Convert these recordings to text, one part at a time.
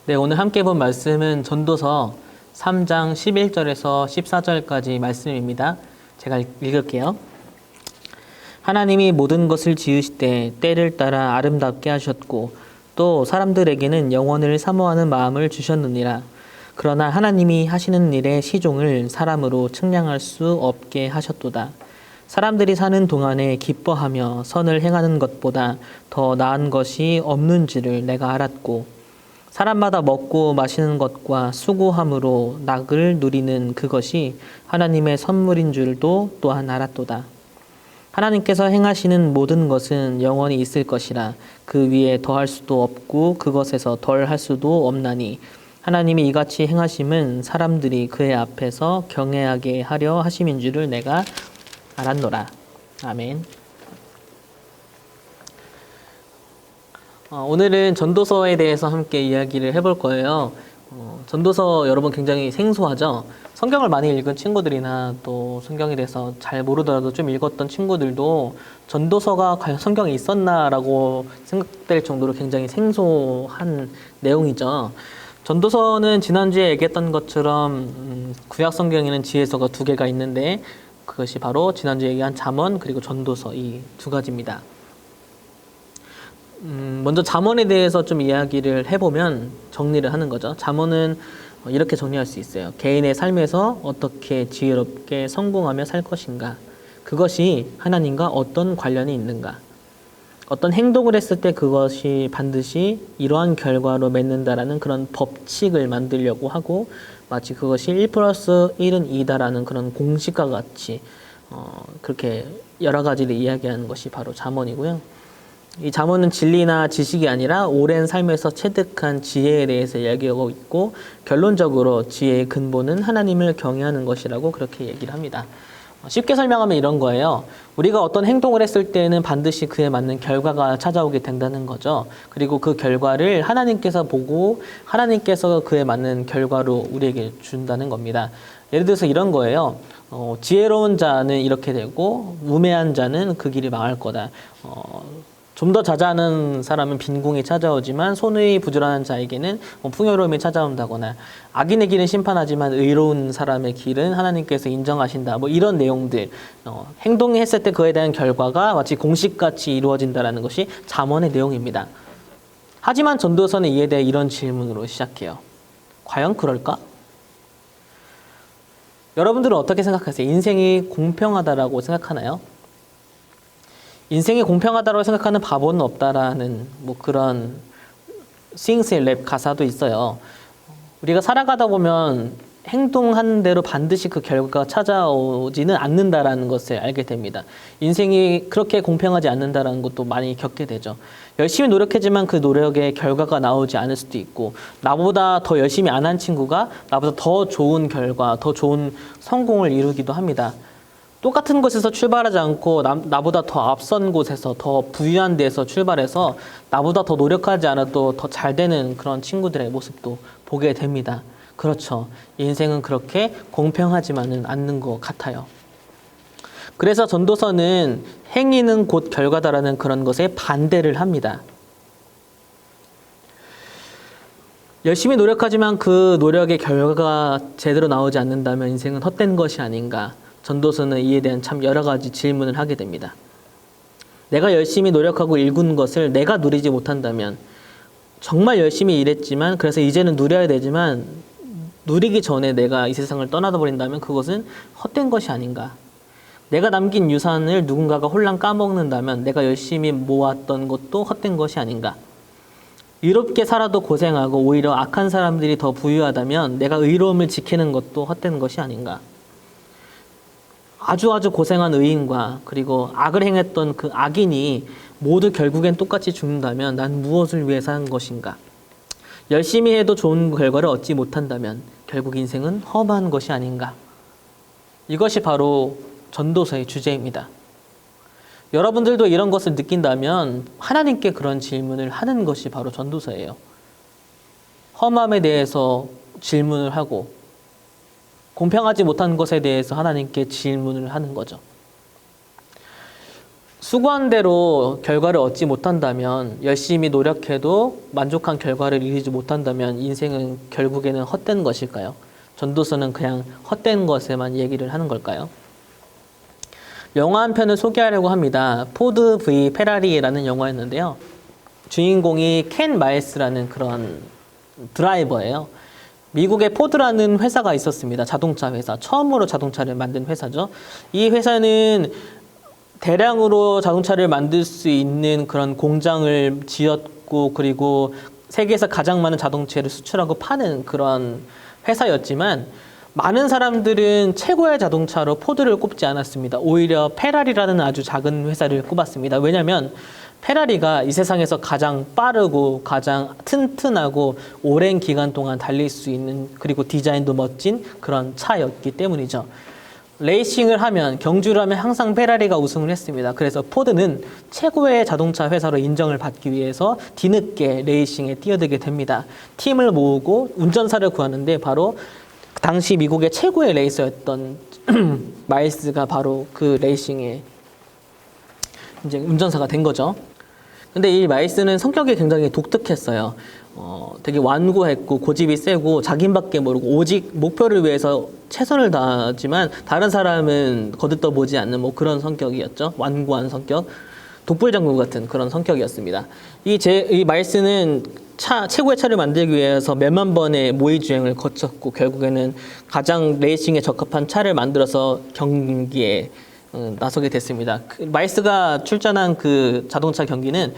네, 오늘 함께 본 말씀은 전도서 3장 11절에서 14절까지 말씀입니다. 제가 읽을게요. 하나님이 모든 것을 지으시되 때를 따라 아름답게 하셨고 또 사람들에게는 영원을 사모하는 마음을 주셨느니라. 그러나 하나님이 하시는 일의 시종을 사람으로 측량할 수 없게 하셨도다. 사람들이 사는 동안에 기뻐하며 선을 행하는 것보다 더 나은 것이 없는지를 내가 알았고 사람마다 먹고 마시는 것과 수고함으로 낙을 누리는 그것이 하나님의 선물인 줄도 또한 알았도다. 하나님께서 행하시는 모든 것은 영원히 있을 것이라 그 위에 더할 수도 없고 그것에서 덜 할 수도 없나니 하나님이 이같이 행하심은 사람들이 그의 앞에서 경외하게 하려 하심인 줄을 내가 알았노라. 아멘. 오늘은 전도서에 대해서 함께 이야기를 해볼 거예요. 전도서 여러분 굉장히 생소하죠? 성경을 많이 읽은 친구들이나 또 성경에 대해서 잘 모르더라도 좀 읽었던 친구들도 전도서가 과연 성경에 있었나라고 생각될 정도로 굉장히 생소한 내용이죠. 전도서는 지난주에 얘기했던 것처럼 구약 성경에는 지혜서가 2개가 있는데 그것이 바로 지난주에 얘기한 잠언 그리고 전도서 이 2가지입니다. 먼저 잠언에 대해서 좀 이야기를 해보면 정리를 하는 거죠. 잠언은 이렇게 정리할 수 있어요. 개인의 삶에서 어떻게 지혜롭게 성공하며 살 것인가? 그것이 하나님과 어떤 관련이 있는가? 어떤 행동을 했을 때 그것이 반드시 이러한 결과로 맺는다라는 그런 법칙을 만들려고 하고 마치 그것이 1 플러스 1은 2다라는 그런 공식과 같이 그렇게 여러 가지를 이야기하는 것이 바로 잠언이고요. 이 잠언은 진리나 지식이 아니라 오랜 삶에서 체득한 지혜에 대해서 이야기하고 있고 결론적으로 지혜의 근본은 하나님을 경외하는 것이라고 그렇게 얘기를 합니다. 쉽게 설명하면 이런 거예요. 우리가 어떤 행동을 했을 때는 반드시 그에 맞는 결과가 찾아오게 된다는 거죠. 그리고 그 결과를 하나님께서 보고 하나님께서 그에 맞는 결과로 우리에게 준다는 겁니다. 예를 들어서 이런 거예요. 지혜로운 자는 이렇게 되고 우매한 자는 그 길이 망할 거다. 좀 더 자자하는 사람은 빈궁이 찾아오지만 손의 부지런한 자에게는 풍요로움이 찾아온다거나 악인의 길은 심판하지만 의로운 사람의 길은 하나님께서 인정하신다. 뭐 이런 내용들 행동했을 때 그에 대한 결과가 마치 공식같이 이루어진다는 것이 잠언의 내용입니다. 하지만 전도서는 이에 대해 이런 질문으로 시작해요. 과연 그럴까? 여러분들은 어떻게 생각하세요? 인생이 공평하다라고 생각하나요? 인생이 공평하다고 생각하는 바보는 없다라는 뭐 그런 스윙스의 랩 가사도 있어요. 우리가 살아가다 보면 행동한 대로 반드시 그 결과가 찾아오지는 않는다라는 것을 알게 됩니다. 인생이 그렇게 공평하지 않는다라는 것도 많이 겪게 되죠. 열심히 노력했지만 그 노력의 결과가 나오지 않을 수도 있고 나보다 더 열심히 안 한 친구가 나보다 더 좋은 결과, 더 좋은 성공을 이루기도 합니다. 똑같은 곳에서 출발하지 않고 나보다 더 앞선 곳에서 더 부유한 데서 출발해서 나보다 더 노력하지 않아도 더 잘 되는 그런 친구들의 모습도 보게 됩니다. 그렇죠. 인생은 그렇게 공평하지만은 않는 것 같아요. 그래서 전도서는 행위는 곧 결과다라는 그런 것에 반대를 합니다. 열심히 노력하지만 그 노력의 결과가 제대로 나오지 않는다면 인생은 헛된 것이 아닌가. 전도서는 이에 대한 참 여러 가지 질문을 하게 됩니다. 내가 열심히 노력하고 일군 것을 내가 누리지 못한다면 정말 열심히 일했지만 그래서 이제는 누려야 되지만 누리기 전에 내가 이 세상을 떠나다 버린다면 그것은 헛된 것이 아닌가. 내가 남긴 유산을 누군가가 홀랑 까먹는다면 내가 열심히 모았던 것도 헛된 것이 아닌가. 의롭게 살아도 고생하고 오히려 악한 사람들이 더 부유하다면 내가 의로움을 지키는 것도 헛된 것이 아닌가. 아주 고생한 의인과 그리고 악을 행했던 그 악인이 모두 결국엔 똑같이 죽는다면 난 무엇을 위해서 한 것인가? 열심히 해도 좋은 결과를 얻지 못한다면 결국 인생은 험한 것이 아닌가? 이것이 바로 전도서의 주제입니다. 여러분들도 이런 것을 느낀다면 하나님께 그런 질문을 하는 것이 바로 전도서예요. 험함에 대해서 질문을 하고 공평하지 못한 것에 대해서 하나님께 질문을 하는 거죠. 수고한 대로 결과를 얻지 못한다면, 열심히 노력해도 만족한 결과를 이루지 못한다면 인생은 결국에는 헛된 것일까요? 전도서는 그냥 헛된 것에만 얘기를 하는 걸까요? 영화 한 편을 소개하려고 합니다. 포드 v 페라리라는 영화였는데요. 주인공이 켄 마일스라는 그런 드라이버예요. 미국의 포드라는 회사가 있었습니다. 자동차 회사. 처음으로 자동차를 만든 회사죠. 이 회사는 대량으로 자동차를 만들 수 있는 그런 공장을 지었고, 그리고 세계에서 가장 많은 자동차를 수출하고 파는 그런 회사였지만, 많은 사람들은 최고의 자동차로 포드를 꼽지 않았습니다. 오히려 페라리라는 아주 작은 회사를 꼽았습니다. 왜냐하면 페라리가 이 세상에서 가장 빠르고 가장 튼튼하고 오랜 기간 동안 달릴 수 있는, 그리고 디자인도 멋진 그런 차였기 때문이죠. 레이싱을 하면, 경주를 하면 항상 페라리가 우승을 했습니다. 그래서 포드는 최고의 자동차 회사로 인정을 받기 위해서 뒤늦게 레이싱에 뛰어들게 됩니다. 팀을 모으고 운전사를 구하는데, 바로 당시 미국의 최고의 레이서였던 마일스가 바로 그 레이싱의 이제 운전사가 된 거죠. 근데 이 마일스는 성격이 굉장히 독특했어요. 되게 완고했고 고집이 세고 자기밖에 모르고 오직 목표를 위해서 최선을 다하지만 다른 사람은 거들떠보지 않는 뭐 그런 성격이었죠. 완고한 성격, 독불장군 같은 그런 성격이었습니다. 이 마일스는 최고의 차를 만들기 위해서 몇만 번의 모의 주행을 거쳤고, 결국에는 가장 레이싱에 적합한 차를 만들어서 경기에 나서게 됐습니다. 마일스가 출전한 그 자동차 경기는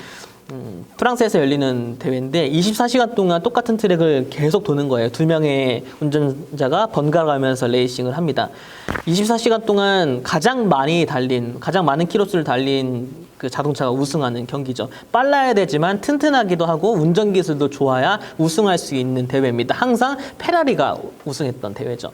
프랑스에서 열리는 대회인데 24시간 동안 똑같은 트랙을 계속 도는 거예요. 두 명의 운전자가 번갈아 가면서 레이싱을 합니다. 24시간 동안 가장 많은 키로수를 달린 그 자동차가 우승하는 경기죠. 빨라야 되지만 튼튼하기도 하고 운전 기술도 좋아야 우승할 수 있는 대회입니다. 항상 페라리가 우승했던 대회죠.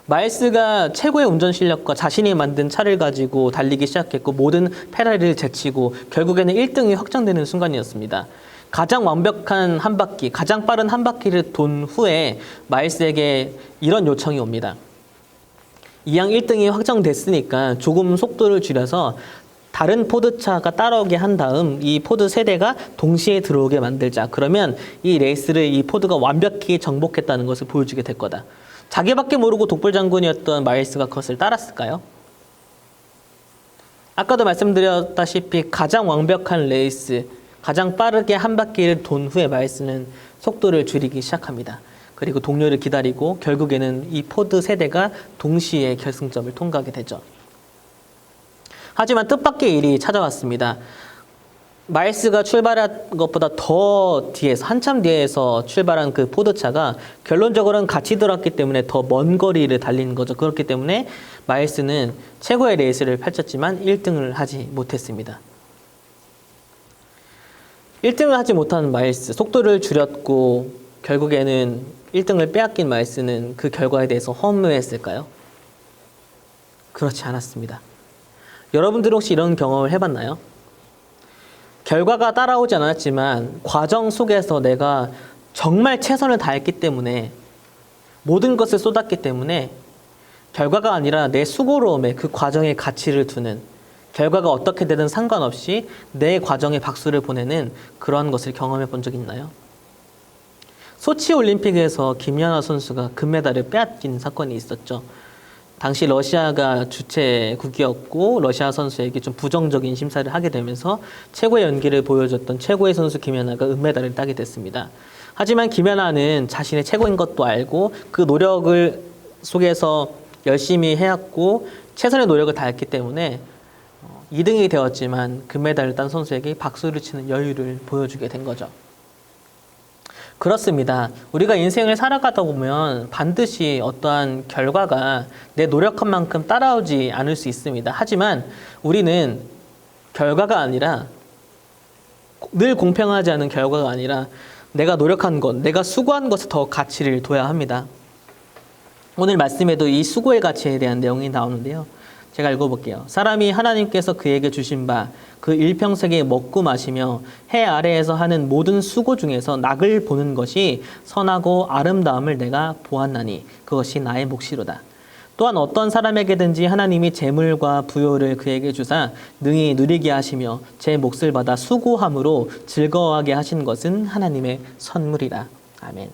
마일스가 최고의 운전 실력과 자신이 만든 차를 가지고 달리기 시작했고, 모든 페라리를 제치고 결국에는 1등이 확정되는 순간이었습니다. 가장 완벽한 한 바퀴, 가장 빠른 한 바퀴를 돈 후에 마일스에게 이런 요청이 옵니다. 이왕 1등이 확정됐으니까 조금 속도를 줄여서 다른 포드차가 따라오게 한 다음 이 포드 세대가 동시에 들어오게 만들자. 그러면 이 레이스를 이 포드가 완벽히 정복했다는 것을 보여주게 될 거다. 자기밖에 모르고 독불장군이었던 마일스가 그것을 따랐을까요? 아까도 말씀드렸다시피 가장 완벽한 레이스, 가장 빠르게 한 바퀴를 돈 후에 마일스는 속도를 줄이기 시작합니다. 그리고 동료를 기다리고 결국에는 이 포드 세대가 동시에 결승점을 통과하게 되죠. 하지만 뜻밖의 일이 찾아왔습니다. 마일스가 출발한 것보다 더 뒤에서, 한참 뒤에서 출발한 그 포드차가 결론적으로는 같이 들었기 때문에 더 먼 거리를 달린 거죠. 그렇기 때문에 마일스는 최고의 레이스를 펼쳤지만 1등을 하지 못했습니다. 1등을 하지 못한 마일스, 속도를 줄였고 결국에는 1등을 빼앗긴 마일스는 그 결과에 대해서 허무했을까요? 그렇지 않았습니다. 여러분들 혹시 이런 경험을 해봤나요? 결과가 따라오지 않았지만 과정 속에서 내가 정말 최선을 다했기 때문에, 모든 것을 쏟았기 때문에 결과가 아니라 내 수고로움에 그 과정의 가치를 두는, 결과가 어떻게 되든 상관없이 내 과정에 박수를 보내는 그런 것을 경험해 본 적 있나요? 소치 올림픽에서 김연아 선수가 금메달을 빼앗긴 사건이 있었죠. 당시 러시아가 주최국이었고 러시아 선수에게 좀 부정적인 심사를 하게 되면서 최고의 연기를 보여줬던 최고의 선수 김연아가 은메달을 따게 됐습니다. 하지만 김연아는 자신의 최고인 것도 알고 그 노력을 속에서 열심히 해왔고 최선의 노력을 다했기 때문에 2등이 되었지만 금메달을 딴 선수에게 박수를 치는 여유를 보여주게 된 거죠. 그렇습니다. 우리가 인생을 살아가다 보면 반드시 어떠한 결과가 내 노력한 만큼 따라오지 않을 수 있습니다. 하지만 우리는 결과가 아니라, 늘 공평하지 않은 결과가 아니라 내가 노력한 것, 내가 수고한 것에 더 가치를 둬야 합니다. 오늘 말씀에도 이 수고의 가치에 대한 내용이 나오는데요. 제가 읽어볼게요. 사람이 하나님께서 그에게 주신 바 그 일평생에 먹고 마시며 해 아래에서 하는 모든 수고 중에서 낙을 보는 것이 선하고 아름다움을 내가 보았나니 그것이 나의 몫이로다. 또한 어떤 사람에게든지 하나님이 재물과 부요를 그에게 주사 능히 누리게 하시며 제 몫을 받아 수고함으로 즐거워하게 하신 것은 하나님의 선물이라. 아멘.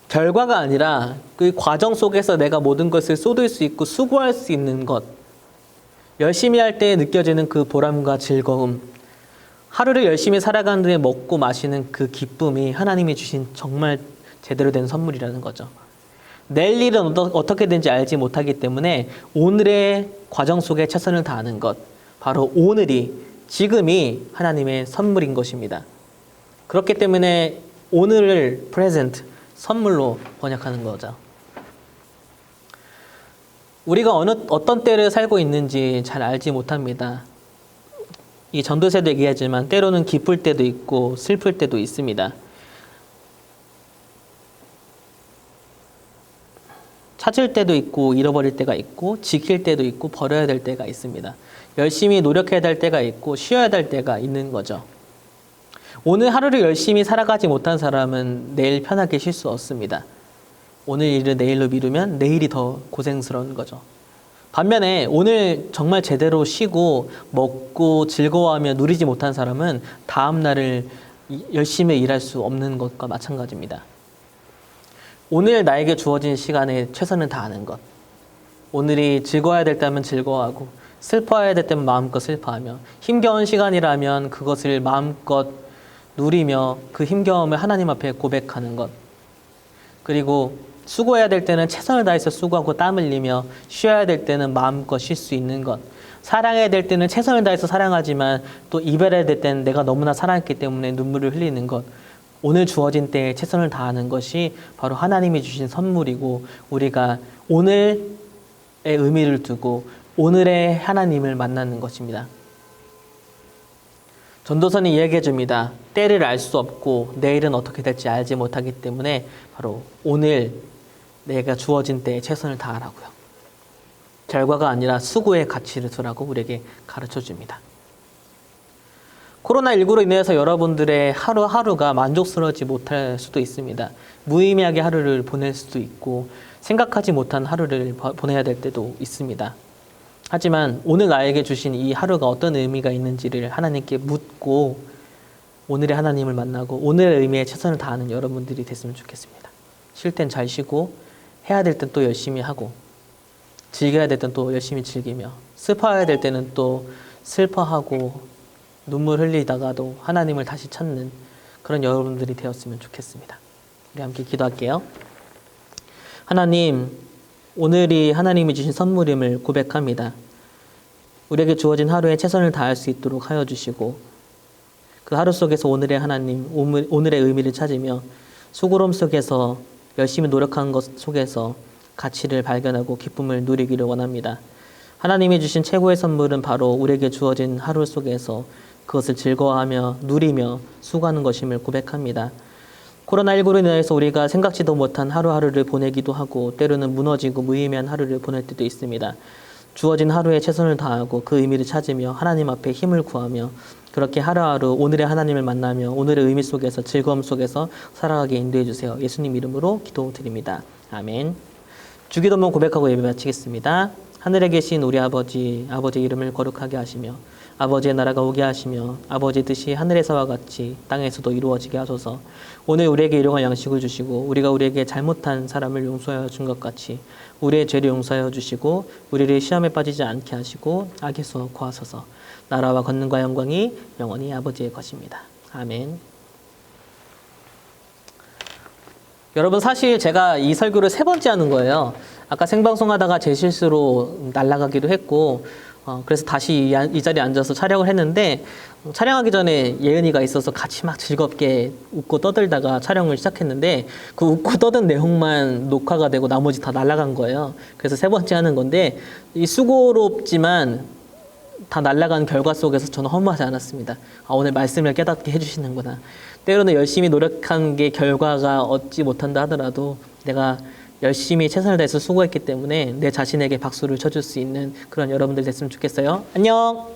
결과가 아니라 그 과정 속에서 내가 모든 것을 쏟을 수 있고 수고할 수 있는 것, 열심히 할 때 느껴지는 그 보람과 즐거움, 하루를 열심히 살아가는 데에 먹고 마시는 그 기쁨이 하나님이 주신 정말 제대로 된 선물이라는 거죠. 내일 일은 어떻게 된지 알지 못하기 때문에 오늘의 과정 속에 최선을 다하는 것, 바로 오늘이, 지금이 하나님의 선물인 것입니다. 그렇기 때문에 오늘을 present, 선물로 번역하는 거죠. 우리가 어떤 때를 살고 있는지 잘 알지 못합니다. 이 전도서에도 얘기하지만 때로는 기쁠 때도 있고 슬플 때도 있습니다. 찾을 때도 있고 잃어버릴 때가 있고 지킬 때도 있고 버려야 될 때가 있습니다. 열심히 노력해야 될 때가 있고 쉬어야 될 때가 있는 거죠. 오늘 하루를 열심히 살아가지 못한 사람은 내일 편하게 쉴 수 없습니다. 오늘 일을 내일로 미루면 내일이 더 고생스러운 거죠. 반면에 오늘 정말 제대로 쉬고 먹고 즐거워하며 누리지 못한 사람은 다음 날을 열심히 일할 수 없는 것과 마찬가지입니다. 오늘 나에게 주어진 시간에 최선을 다하는 것. 오늘이 즐거워야 될 때면 즐거워하고 슬퍼해야 될 때면 마음껏 슬퍼하며 힘겨운 시간이라면 그것을 마음껏 누리며 그 힘겨움을 하나님 앞에 고백하는 것. 그리고 수고해야 될 때는 최선을 다해서 수고하고 땀 흘리며 쉬어야 될 때는 마음껏 쉴 수 있는 것. 사랑해야 될 때는 최선을 다해서 사랑하지만 또 이별해야 될 때는 내가 너무나 사랑했기 때문에 눈물을 흘리는 것. 오늘 주어진 때에 최선을 다하는 것이 바로 하나님이 주신 선물이고 우리가 오늘의 의미를 두고 오늘의 하나님을 만나는 것입니다. 전도서는 이야기해 줍니다. 때를 알 수 없고 내일은 어떻게 될지 알지 못하기 때문에 바로 오늘 내가 주어진 때에 최선을 다하라고요. 결과가 아니라 수고의 가치를 두라고 우리에게 가르쳐 줍니다. 코로나19로 인해서 여러분들의 하루하루가 만족스러워지 못할 수도 있습니다. 무의미하게 하루를 보낼 수도 있고 생각하지 못한 하루를 보내야 될 때도 있습니다. 하지만 오늘 나에게 주신 이 하루가 어떤 의미가 있는지를 하나님께 묻고 오늘의 하나님을 만나고 오늘의 의미에 최선을 다하는 여러분들이 됐으면 좋겠습니다. 쉴 땐 잘 쉬고 해야 될 땐 또 열심히 하고 즐겨야 될 땐 또 열심히 즐기며 슬퍼해야 될 때는 또 슬퍼하고 눈물 흘리다가도 하나님을 다시 찾는 그런 여러분들이 되었으면 좋겠습니다. 우리 함께 기도할게요. 하나님, 오늘이 하나님이 주신 선물임을 고백합니다. 우리에게 주어진 하루에 최선을 다할 수 있도록 하여 주시고 그 하루 속에서 오늘의 하나님, 오늘의 의미를 찾으며 수고로움 속에서 열심히 노력한 것 속에서 가치를 발견하고 기쁨을 누리기를 원합니다. 하나님이 주신 최고의 선물은 바로 우리에게 주어진 하루 속에서 그것을 즐거워하며 누리며 수고하는 것임을 고백합니다. 코로나19로 인해서 우리가 생각지도 못한 하루하루를 보내기도 하고 때로는 무너지고 무의미한 하루를 보낼 때도 있습니다. 주어진 하루에 최선을 다하고 그 의미를 찾으며 하나님 앞에 힘을 구하며 그렇게 하루하루 오늘의 하나님을 만나며 오늘의 의미 속에서 즐거움 속에서 살아가게 인도해 주세요. 예수님 이름으로 기도드립니다. 아멘. 주기도문 고백하고 예배 마치겠습니다. 하늘에 계신 우리 아버지, 아버지의 이름을 거룩하게 하시며 아버지의 나라가 오게 하시며 아버지의 뜻이 하늘에서와 같이 땅에서도 이루어지게 하소서. 오늘 우리에게 일용할 양식을 주시고 우리가 우리에게 잘못한 사람을 용서하여 준 것 같이 우리의 죄를 용서하여 주시고 우리를 시험에 빠지지 않게 하시고 악에서 구하소서. 나라와 권능과 영광이 영원히 아버지의 것입니다. 아멘. 여러분, 사실 제가 이 설교를 3번째 하는 거예요. 아까 생방송하다가 제 실수로 날아가기도 했고 그래서 다시 이 자리에 앉아서 촬영을 했는데 촬영하기 전에 예은이가 있어서 같이 막 즐겁게 웃고 떠들다가 촬영을 시작했는데 그 웃고 떠든 내용만 녹화가 되고 나머지 다 날아간 거예요. 그래서 3번째 하는 건데 이 수고롭지만 다 날아간 결과 속에서 저는 허무하지 않았습니다. 오늘 말씀을 깨닫게 해주시는구나. 때로는 열심히 노력한 게 결과가 얻지 못한다 하더라도 내가 열심히 최선을 다해서 수고했기 때문에 내 자신에게 박수를 쳐줄 수 있는 그런 여러분들 됐으면 좋겠어요. 안녕!